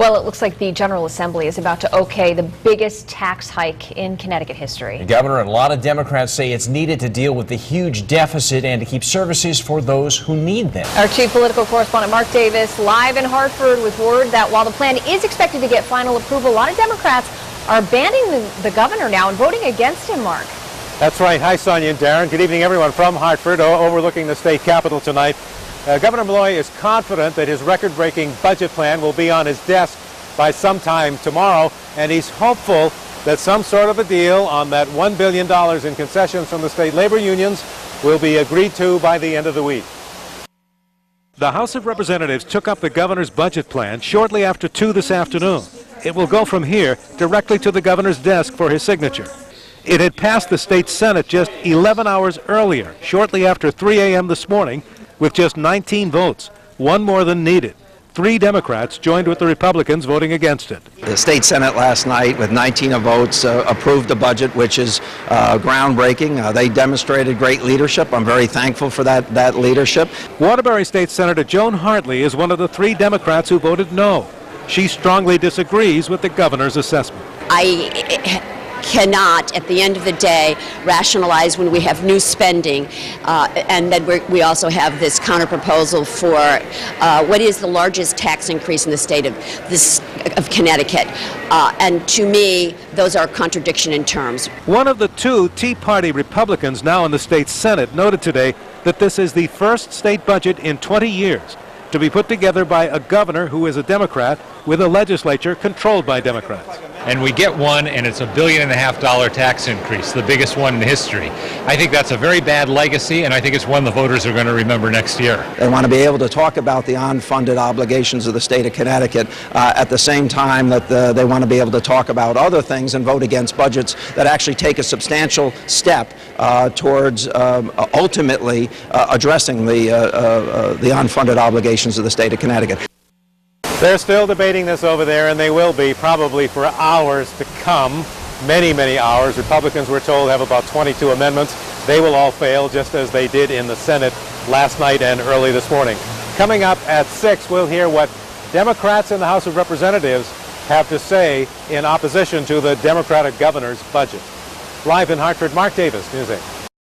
Well, it looks like the General Assembly is about to okay the biggest tax hike in Connecticut history. The governor and a lot of Democrats say it's needed to deal with the huge deficit and to keep services for those who need them. Our chief political correspondent Mark Davis live in Hartford with word that while the plan is expected to get final approval, a lot of Democrats are banning the governor now and voting against him, Mark. That's right. Hi, Sonia and Darren. Good evening, everyone from Hartford, overlooking the state capitol tonight. Governor Malloy is confident that his record-breaking budget plan will be on his desk by sometime tomorrow, and he's hopeful that some sort of a deal on that $1 billion in concessions from the state labor unions will be agreed to by the end of the week. The House of Representatives took up the governor's budget plan shortly after 2 this afternoon. It will go from here directly to the governor's desk for his signature. It had passed the state Senate just 11 hours earlier, shortly after 3 a.m. this morning, with just 19 votes, one more than needed. 3 Democrats joined with the Republicans voting against it. The state Senate last night, with 19 votes, approved the budget, which is groundbreaking. They demonstrated great leadership. I'm very thankful for that leadership. Waterbury State Senator Joan Hartley is one of the 3 Democrats who voted no. She strongly disagrees with the governor's assessment. I cannot, at the end of the day, rationalize when we have new spending and then we also have this counterproposal for what is the largest tax increase in the state of Connecticut. And to me, those are a contradiction in terms. One of the 2 Tea Party Republicans now in the state Senate noted today that this is the first state budget in 20 years to be put together by a governor who is a Democrat with a legislature controlled by Democrats. And we get one, and it's $1.5 billion tax increase, the biggest one in history. I think that's a very bad legacy, and I think it's one the voters are going to remember next year. They want to be able to talk about the unfunded obligations of the state of Connecticut at the same time that they want to be able to talk about other things and vote against budgets that actually take a substantial step towards ultimately addressing the unfunded obligations of the state of Connecticut. They're still debating this over there, and they will be probably for hours to come, many, many hours. Republicans, we're told, have about 22 amendments. They will all fail, just as they did in the Senate last night and early this morning. Coming up at 6, we'll hear what Democrats in the House of Representatives have to say in opposition to the Democratic governor's budget. Live in Hartford, Mark Davis, News 8.